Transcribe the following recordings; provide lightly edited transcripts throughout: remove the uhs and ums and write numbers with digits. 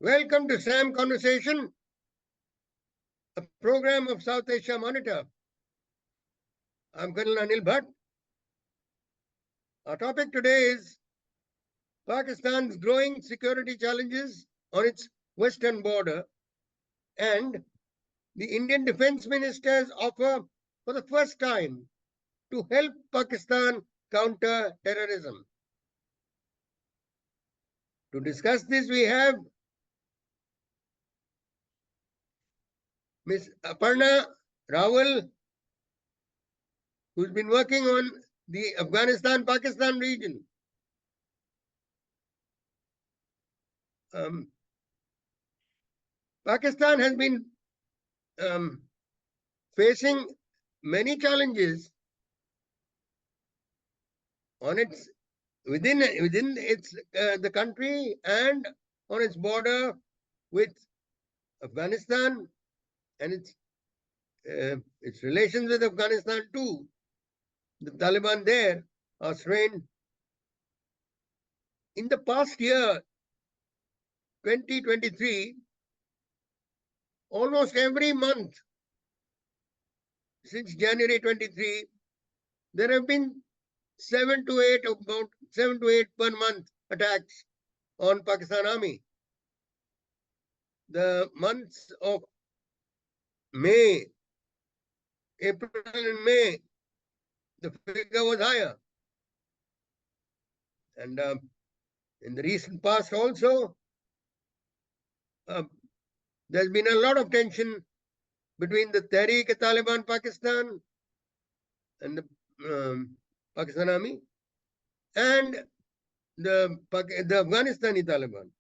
Welcome to SAM Conversation, a program of South Asia Monitor. I'm Col Anil Bhat. Our topic today is Pakistan's growing security challenges on its western border and the Indian Defence Minister's offer for the first time to help Pakistan counter terrorism. To discuss this, we have Ms. Aparna Rawal, who's been working on the Afghanistan-Pakistan region. Pakistan has been facing many challenges on its within its the country and on its border with Afghanistan and its relations with Afghanistan too. The Taliban there are strained. In the past year, 2023, almost every month since January 23, there have been about 7 to 8 per month attacks on Pakistan Army. The months of May, April and May, the figure was higher. And in the recent past also, there's been a lot of tension between the Tehreek-e-Taliban Pakistan and the Pakistan Army and the Afghanistani Taliban.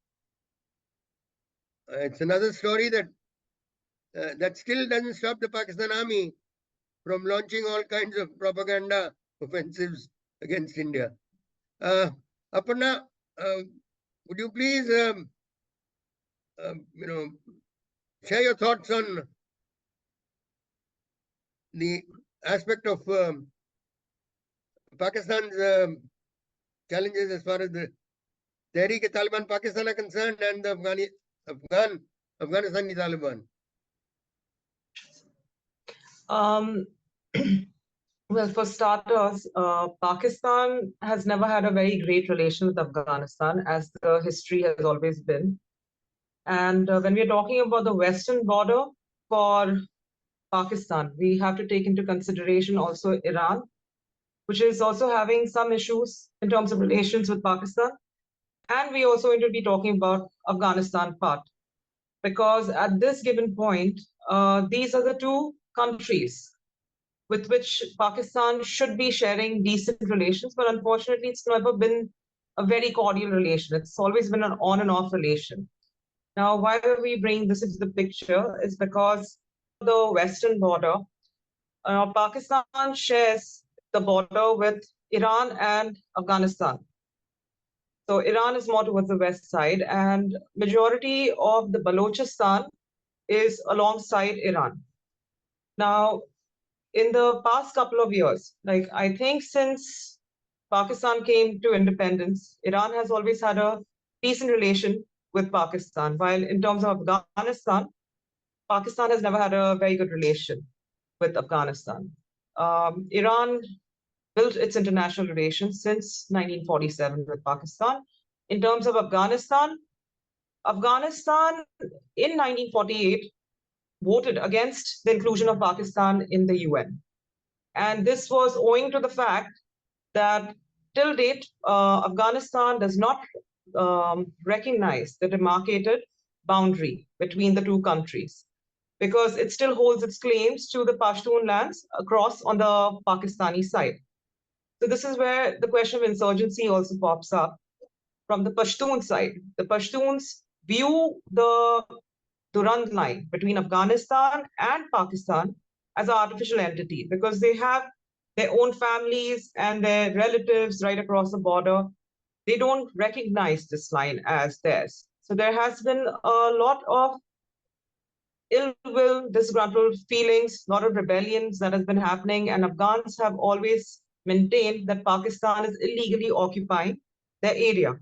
It's another story that still doesn't stop the Pakistan Army from launching all kinds of propaganda offensives against India. Aparna, would you please, share your thoughts on the aspect of Pakistan's challenges as far as the Tehreek-e-Taliban Pakistan are concerned and the Afghanistani Taliban? Well, for starters, Pakistan has never had a very great relation with Afghanistan, as the history has always been. And when we're talking about the western border for Pakistan, we have to take into consideration also Iran, which is also having some issues in terms of relations with Pakistan. And we also going to be talking about Afghanistan part, because at this given point, these are the two countries with which Pakistan should be sharing decent relations, but unfortunately, it's never been a very cordial relation. It's always been an on and off relation. Now, why we bring this into the picture is because the western border, Pakistan shares the border with Iran and Afghanistan. So Iran is more towards the west side, and majority of the Balochistan is alongside Iran. Now, in the past couple of years, like I think since Pakistan came to independence, Iran has always had a decent relation with Pakistan, while in terms of Afghanistan, Pakistan has never had a very good relation with Afghanistan. Iran built its international relations since 1947 with Pakistan. In terms of Afghanistan, Afghanistan in 1948 voted against the inclusion of Pakistan in the UN. And this was owing to the fact that till date, Afghanistan does not recognize the demarcated boundary between the two countries, because it still holds its claims to the Pashtun lands across on the Pakistani side. So this is where the question of insurgency also pops up from the Pashtun side. The Pashtuns view the Durand line between Afghanistan and Pakistan as an artificial entity, because they have their own families and their relatives right across the border. They don't recognize this line as theirs. So there has been a lot of ill will, disgruntled feelings, a lot of rebellions that has been happening, and Afghans have always maintained that Pakistan is illegally occupying their area.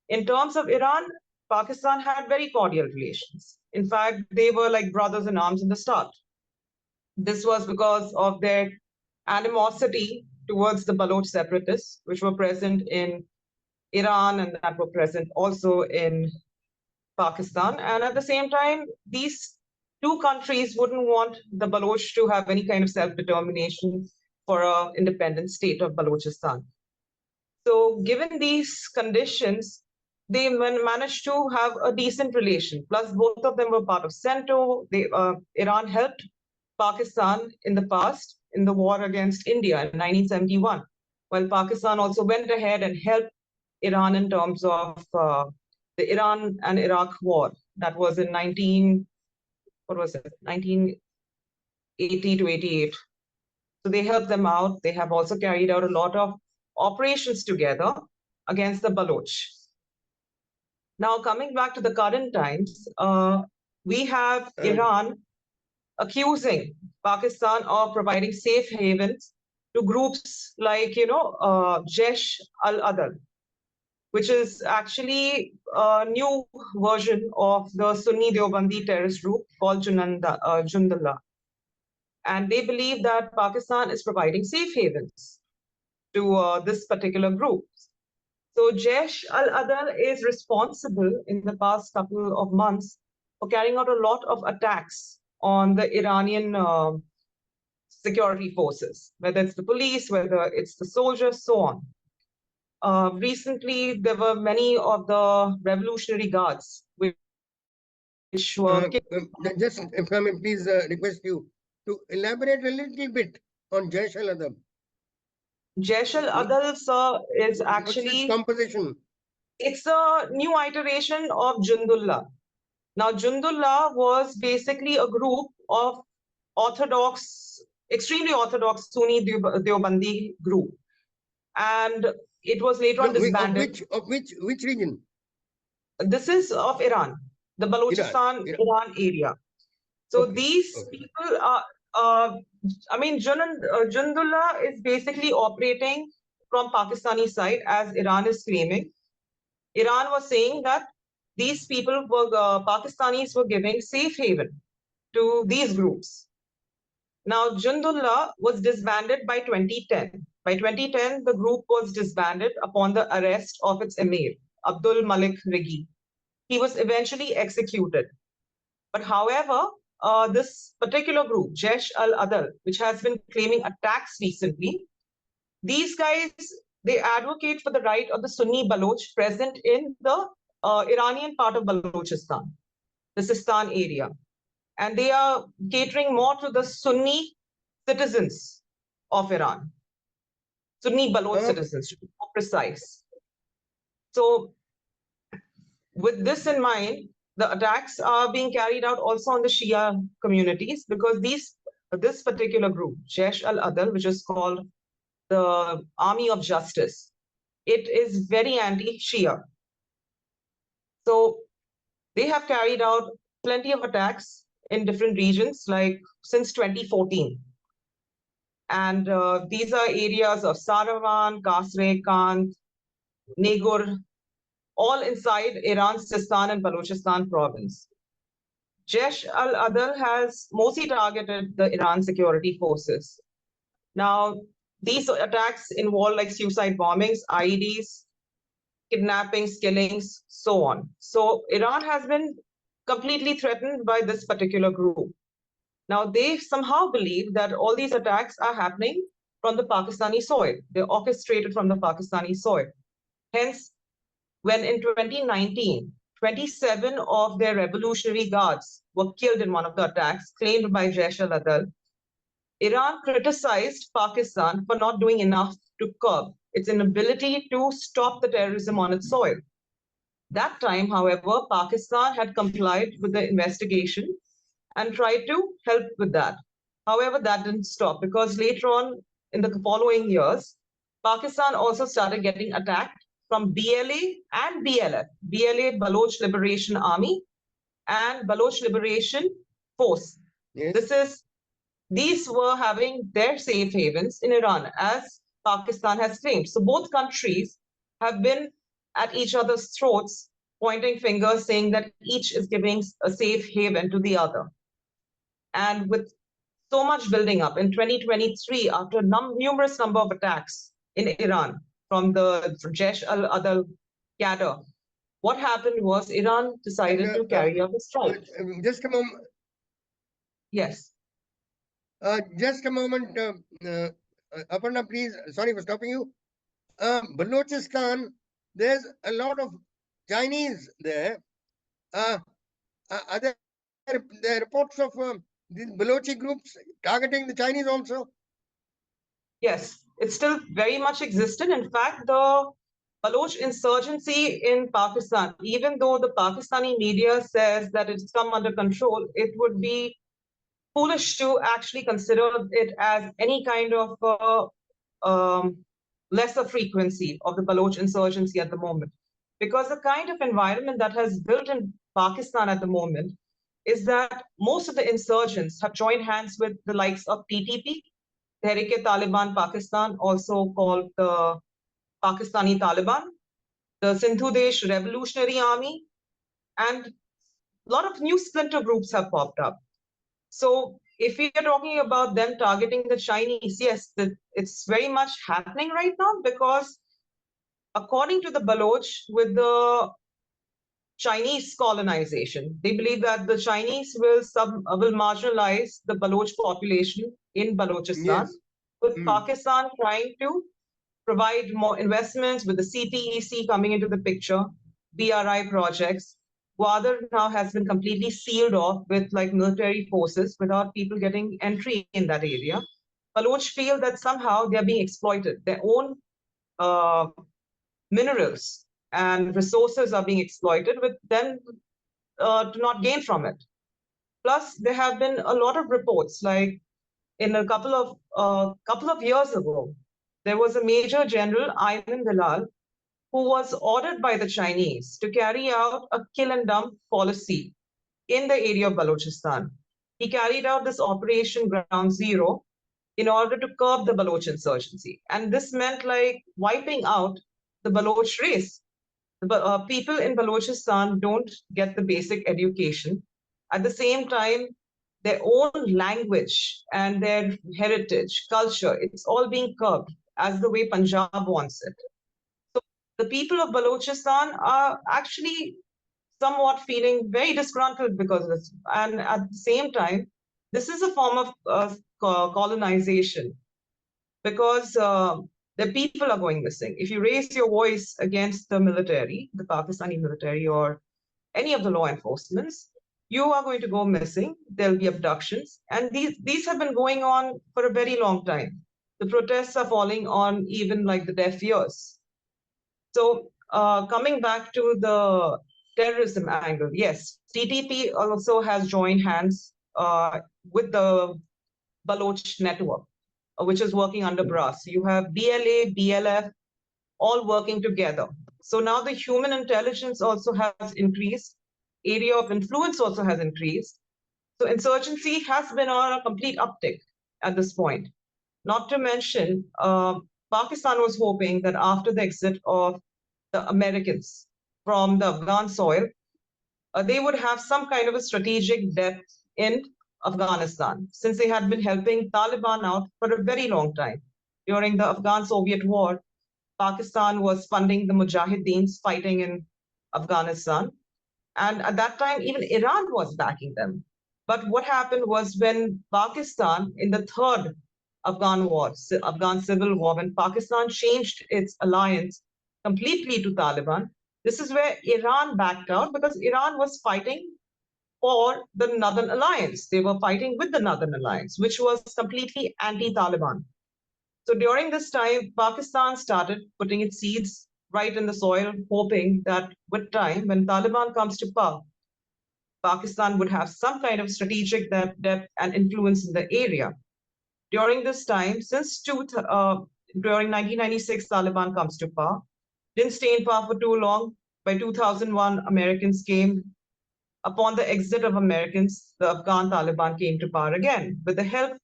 In terms of Iran, Pakistan had very cordial relations. In fact, they were like brothers in arms in the start. This was because of their animosity towards the Baloch separatists, which were present in Iran and that were present also in Pakistan. And at the same time, these two countries wouldn't want the Baloch to have any kind of self-determination for an independent state of Balochistan. So given these conditions, they managed to have a decent relation. Plus, both of them were part of CENTO. Iran helped Pakistan in the past in the war against India in 1971, while Pakistan also went ahead and helped Iran in terms of the Iran and Iraq war. That was in 1980 to 88. So they helped them out. They have also carried out a lot of operations together against the Baloch. Now, coming back to the current times, we have Iran accusing Pakistan of providing safe havens to groups like, Jaish al-Adl, which is actually a new version of the Sunni Deobandi terrorist group called Jundullah. And they believe that Pakistan is providing safe havens to this particular group. So Jaish al-Adl is responsible in the past couple of months for carrying out a lot of attacks on the Iranian security forces, whether it's the police, whether it's the soldiers, so on. Recently, there were many of the Revolutionary Guards which were... Just, if I may please request you to elaborate a little bit on Jaish al-Adl. Jaish al-Adl, sir, is actually... What's its composition? It's a new iteration of Jundullah. Now, Jundullah was basically a group of extremely orthodox Sunni Deobandi group. And it was later on disbanded. Of which region? This is of Iran, the Balochistan, Iran area. So these people are, Jundullah is basically operating from Pakistani side, as Iran is claiming. Iran was saying that these people were, Pakistanis were giving safe haven to these groups. Now, Jundullah was disbanded by 2010. By 2010, the group was disbanded upon the arrest of its emir, Abdul Malik Rigi. He was eventually executed. But however, this particular group, Jaish al-Adl, which has been claiming attacks recently, these guys, they advocate for the right of the Sunni Baloch present in the Iranian part of Balochistan, the Sistan area. And they are catering more to the Sunni citizens of Iran, Sunni Baloch citizens, to be more precise. So with this in mind, the attacks are being carried out also on the Shia communities, because this particular group, Jaish al-Adl, which is called the Army of Justice, it is very anti-Shia. So they have carried out plenty of attacks in different regions, like since 2014. And these are areas of Saravan, Kasre, Kand, Negur, all inside Iran's Sistan and Balochistan province. Jaish al-Adl has mostly targeted the Iran security forces. Now, these attacks involve like suicide bombings, IEDs, kidnappings, killings, so on. So Iran has been completely threatened by this particular group. Now, they somehow believe that all these attacks are happening from the Pakistani soil. They're orchestrated from the Pakistani soil. Hence, when in 2019, 27 of their Revolutionary Guards were killed in one of the attacks claimed by Jaish al-Adl, Iran criticized Pakistan for not doing enough to curb its inability to stop the terrorism on its soil. That time, however, Pakistan had complied with the investigation and tried to help with that. However, that didn't stop, because later on in the following years, Pakistan also started getting attacked from BLA and BLF, BLA Baloch Liberation Army and Baloch Liberation Force. Yes. These were having their safe havens in Iran, as Pakistan has claimed. So both countries have been at each other's throats pointing fingers, saying that each is giving a safe haven to the other. And with so much building up in 2023, after numerous number of attacks in Iran from the Jaish al-Adl cadre, what happened was Iran decided to carry out a strike. Just a moment. Yes. Just a moment, Aparna, please. Sorry for stopping you. Balochistan, there's a lot of Chinese there. Are there reports of these Balochi groups targeting the Chinese also? Yes, it's still very much existent. In fact, the Baloch insurgency in Pakistan, even though the Pakistani media says that it's come under control, it would be foolish to actually consider it as any kind of lesser frequency of the Baloch insurgency at the moment. Because the kind of environment that has built in Pakistan at the moment is that most of the insurgents have joined hands with the likes of TTP, Tehrik-e-Taliban Pakistan, also called the Pakistani Taliban, the Sindhu Desh Revolutionary Army, and a lot of new splinter groups have popped up. So if we are talking about them targeting the Chinese, yes, it's very much happening right now, because according to the Baloch, with the Chinese colonization, they believe that the Chinese will marginalize the Baloch population in Balochistan, Yes. with Pakistan trying to provide more investments with the CPEC coming into the picture, BRI projects. Gwadar now has been completely sealed off with like military forces without people getting entry in that area. Baloch feel that somehow they're being exploited. Their own minerals and resources are being exploited, with them to not gain from it. Plus, there have been a lot of reports, like in a couple of years ago, there was a Major General Ayman Bilal who was ordered by the Chinese to carry out a kill and dump policy in the area of Balochistan. He carried out this Operation Ground Zero in order to curb the Baloch insurgency. And this meant like wiping out the Baloch race. The people in Balochistan don't get the basic education. At the same time, their own language and their heritage, culture, it's all being curbed as the way Punjab wants it. So the people of Balochistan are actually somewhat feeling very disgruntled because of this. And at the same time, this is a form of colonization, because the people are going missing. If you raise your voice against the military, the Pakistani military, or any of the law enforcements, you are going to go missing. There'll be abductions. And these have been going on for a very long time. The protests are falling on even like the deaf ears. So coming back to the terrorism angle, yes, TTP also has joined hands with the Baloch network, which is working under BRAS. You have BLA, BLF, all working together. So now the human intelligence also has increased, area of influence also has increased. So insurgency has been on a complete uptick at this point. Not to mention, Pakistan was hoping that after the exit of the Americans from the Afghan soil, they would have some kind of a strategic depth in Afghanistan, since they had been helping Taliban out for a very long time. During the Afghan-Soviet war, Pakistan was funding the Mujahideens fighting in Afghanistan. And at that time, even Iran was backing them. But what happened was, when Pakistan, in the third Afghan war, Afghan civil war, when Pakistan changed its alliance completely to Taliban, this is where Iran backed out, because Iran was fighting for the Northern Alliance. They were fighting with the Northern Alliance, which was completely anti-Taliban. So during this time, Pakistan started putting its seeds right in the soil, hoping that with time, when Taliban comes to power, Pakistan would have some kind of strategic depth and influence in the area. During this time, during 1996, Taliban comes to power, didn't stay in power for too long. By 2001, Americans came. Upon the exit of Americans, the Afghan Taliban came to power again with the help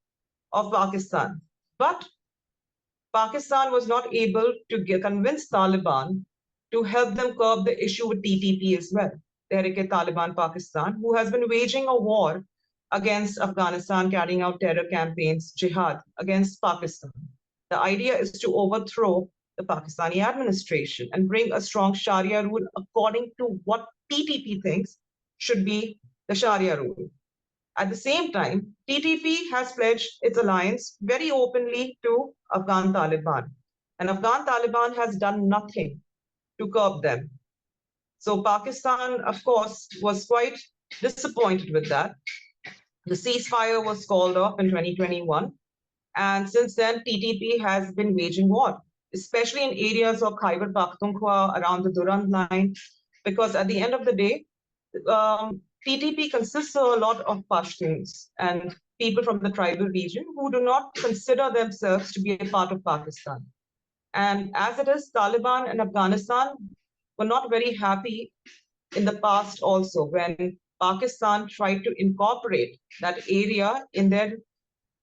of Pakistan. But Pakistan was not able to convince Taliban to help them curb the issue with TTP as well, Tehrik-e-Taliban Pakistan, who has been waging a war against Afghanistan, carrying out terror campaigns, jihad against Pakistan. The idea is to overthrow the Pakistani administration and bring a strong Sharia rule according to what TTP thinks should be the Sharia rule. At the same time, TTP has pledged its alliance very openly to Afghan Taliban, and Afghan Taliban has done nothing to curb them. So Pakistan, of course, was quite disappointed with that. The ceasefire was called off in 2021, and since then, TTP has been waging war, especially in areas of Khyber Pakhtunkhwa around the Durand line, because at the end of the day, TTP consists of a lot of Pashtuns and people from the tribal region who do not consider themselves to be a part of Pakistan. And as it is, Taliban and Afghanistan were not very happy in the past also when Pakistan tried to incorporate that area in their,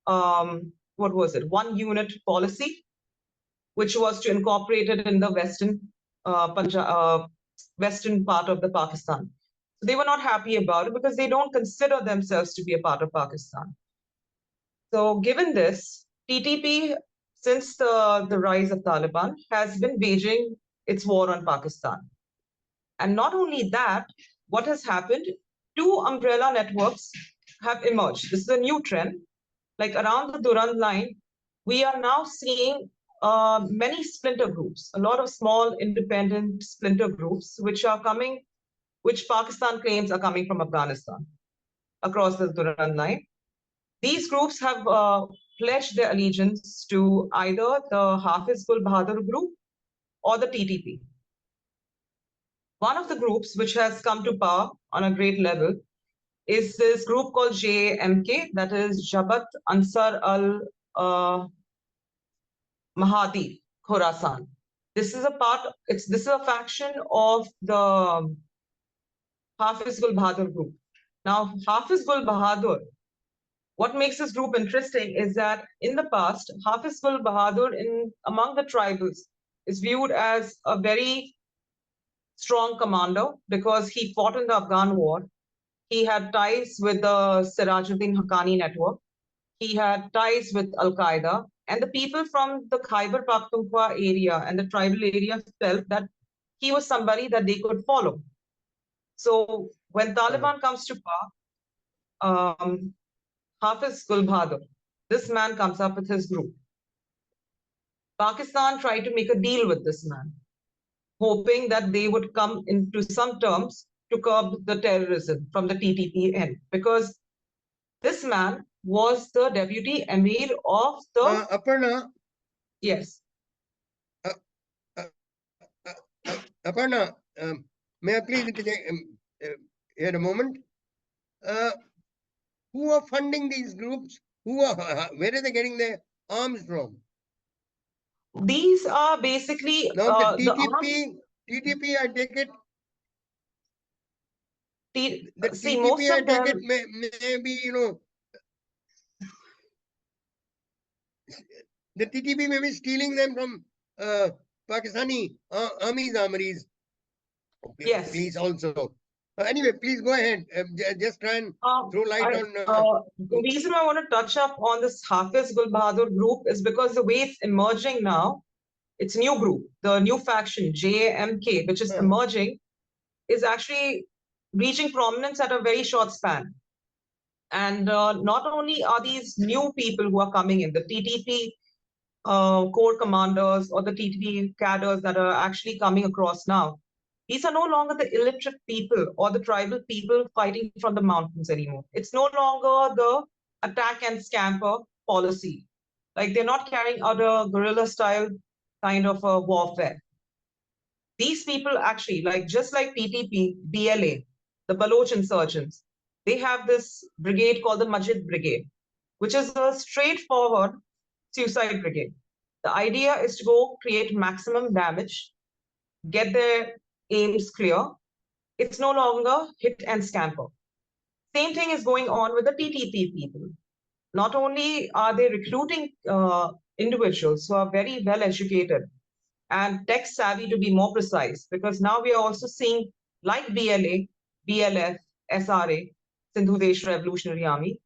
one unit policy, which was to incorporate it in the western part of the Pakistan. So they were not happy about it because they don't consider themselves to be a part of Pakistan. So given this, TTP, since the rise of Taliban, has been waging its war on Pakistan. And not only that, what has happened, two umbrella networks have emerged. This is a new trend. Like around the Durand line, we are now seeing many splinter groups, a lot of small independent splinter groups, which Pakistan claims are coming from Afghanistan across the Durand line. These groups have pledged their allegiance to either the Hafiz Gul Bahadur group or the TTP. One of the groups which has come to power on a great level is this group called JAMK, that is Jabhat Ansar al-Mahdi Khorasan. This is a faction of the Hafiz Gul Bahadur group. Now, Hafiz Gul Bahadur, what makes this group interesting is that in the past, Hafiz Gul Bahadur among the tribals is viewed as a very strong commander because he fought in the Afghan war. He had ties with the Sirajuddin Haqqani network. He had ties with Al-Qaeda. And the people from the Khyber Pakhtunkhwa area and the tribal area felt that he was somebody that they could follow. So when Taliban comes to power, Hafiz Gul Bahadur, this man comes up with his group. Pakistan tried to make a deal with this man, hoping that they would come into some terms to curb the terrorism from the TTP end, because this man was the deputy emir of the... Aparna? Yes. Aparna, may I please here a moment? Who are funding these groups? Where are they getting their arms from? These are basically now the TTP, I take it. The TTP, most I of take them, it may be, the TTP may be stealing them from Pakistani armies. Yes. Please also. Anyway, please go ahead. Just try and throw light on. The reason I want to touch up on this Hafiz Gul Bahadur group is because the way it's emerging now, it's a new group, the new faction, JAMK, which is emerging, is actually reaching prominence at a very short span. And not only are these new people who are coming in, the TTP core commanders or the TTP cadres that are actually coming across now, these are no longer the illiterate people or the tribal people fighting from the mountains anymore. It's no longer the attack and scamper policy. Like they're not carrying out a guerrilla style kind of a warfare. These people actually, just like TTP, BLA, the Baloch insurgents, they have this brigade called the Majid Brigade, which is a straightforward suicide brigade. The idea is to go create maximum damage, get their aims clear. It's no longer hit and scamper. Same thing is going on with the TTP people. Not only are they recruiting individuals who are very well educated and tech savvy to be more precise, because now we are also seeing, like BLA, BLF, SRA, Sindhu Desh Revolutionary Army,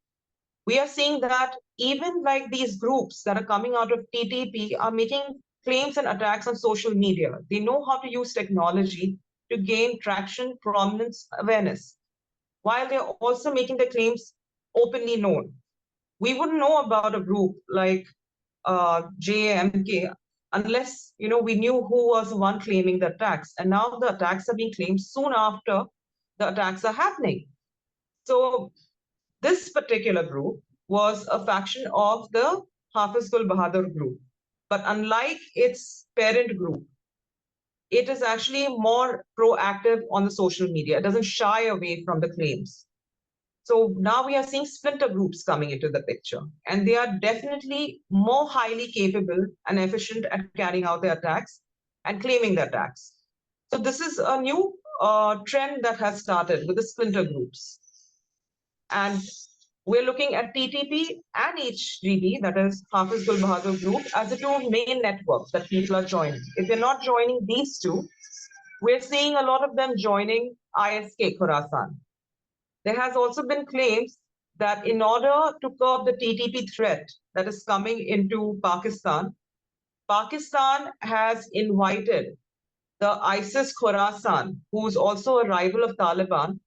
we are seeing that even like these groups that are coming out of TTP are making claims and attacks on social media. They know how to use technology to gain traction, prominence, awareness, while they're also making the claims openly known. We wouldn't know about a group like JAMK unless we knew who was the one claiming the attacks. And now the attacks are being claimed soon after the attacks are happening. So this particular group was a faction of the Hafiz Gul Bahadur group. But unlike its parent group, it is actually more proactive on the social media. It doesn't shy away from the claims. So now we are seeing splinter groups coming into the picture, and they are definitely more highly capable and efficient at carrying out their attacks and claiming the attacks. So this is a new trend that has started with the splinter groups. And we're looking at TTP and HGB, that is Hafiz Gul Bahadur Group, as the two main networks that people are joining. If you're not joining these two, we're seeing a lot of them joining ISK Khorasan. There has also been claims that in order to curb the TTP threat that is coming into Pakistan, Pakistan has invited the ISIS Khorasan, who's also a rival of Taliban,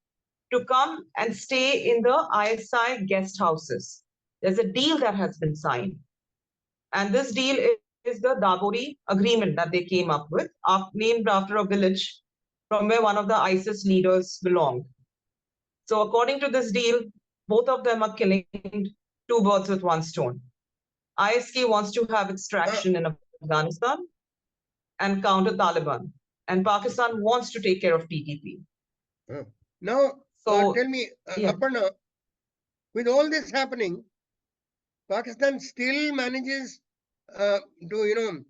to come and stay in the ISI guest houses. There's a deal that has been signed. And this deal is the Daburi agreement that they came up with, named after a village from where one of the ISIS leaders belonged. So according to this deal, both of them are killing two birds with one stone. ISK wants to have its traction in Afghanistan and counter Taliban. And Pakistan wants to take care of TTP. Now, So, tell me, yeah. Aparna, with all this happening, Pakistan still manages to,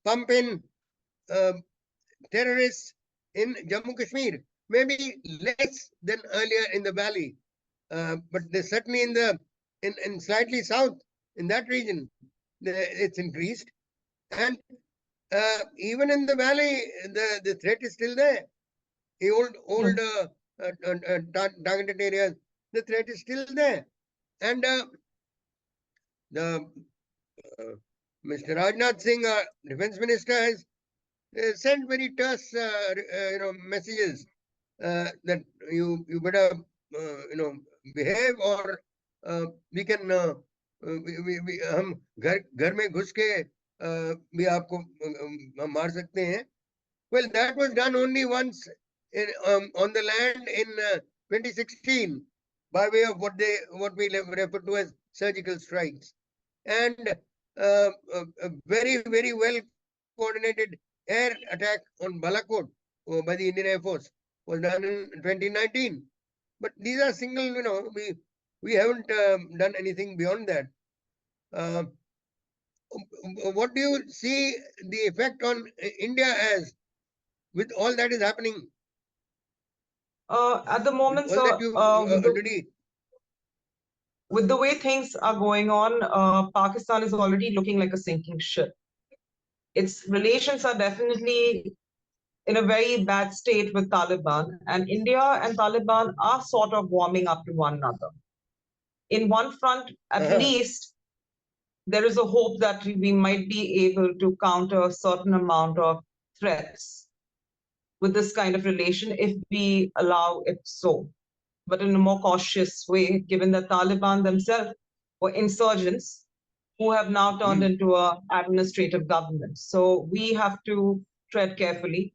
pump in terrorists in Jammu Kashmir, maybe less than earlier in the valley, but they certainly in slightly south in that region, it's increased, and even in the valley, the threat is still there. The old targeted areas, the threat is still there, and the Mr. Rajnath Singh, defense minister, has sent very terse, messages that you better, behave, or we can we हम घर में घुस के भी आपको मार सकते हैं. Well, that was done only once on the land in 2016 by way of what we refer to as surgical strikes, and a very well coordinated air attack on Balakot by the Indian Air Force was done in 2019. But these are single, we haven't done anything beyond that. What do you see the effect on India as with all that is happening? At the moment, all that sir, you already. With the way things are going on, Pakistan is already looking like a sinking ship. Its relations are definitely in a very bad state with Taliban, and India and Taliban are sort of warming up to one another. In one front, at least, there is a hope that we might be able to counter a certain amount of threats with this kind of relation if we allow it so, but in a more cautious way, given that Taliban themselves were insurgents who have now turned into an administrative government. So we have to tread carefully.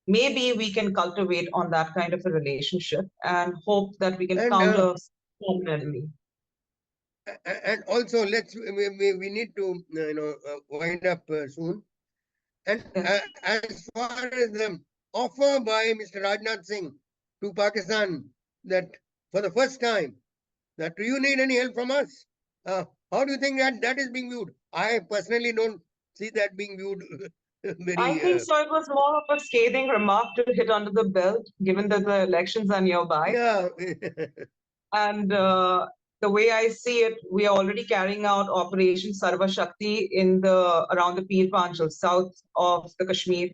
Maybe we can cultivate on that kind of a relationship and hope that we can counter an enemy. And also, we need to wind up soon. And as far as the offer by Mr. Rajnath Singh to Pakistan that for the first time that do you need any help from us? How do you think that is being viewed? I personally don't see that being viewed very. I think so. It was more of a scathing remark to hit under the belt, given that the elections are nearby. Yeah. And the way I see it, we are already carrying out Operation Sarva Shakti around the Pir Panjal, south of the Kashmir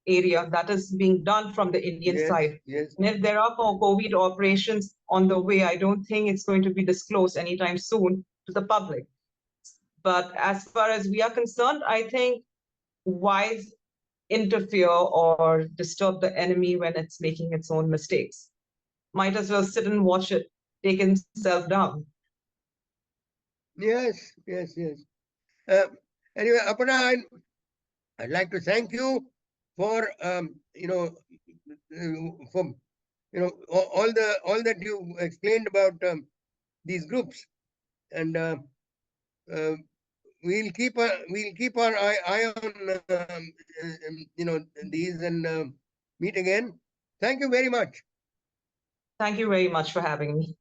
area. That is being done from the Indian Yes, side. yes. And if there are COVID operations on the way, I don't think it's going to be disclosed anytime soon to the public. But as far as we are concerned, I think why interfere or disturb the enemy when it's making its own mistakes? Might as well sit and watch it take itself down. Yes, yes, yes. Anyway, Aparna, I'd like to thank you for for all that you explained about these groups, and uh, we'll keep our eye on these and meet again. Thank you very much. Thank you very much for having me.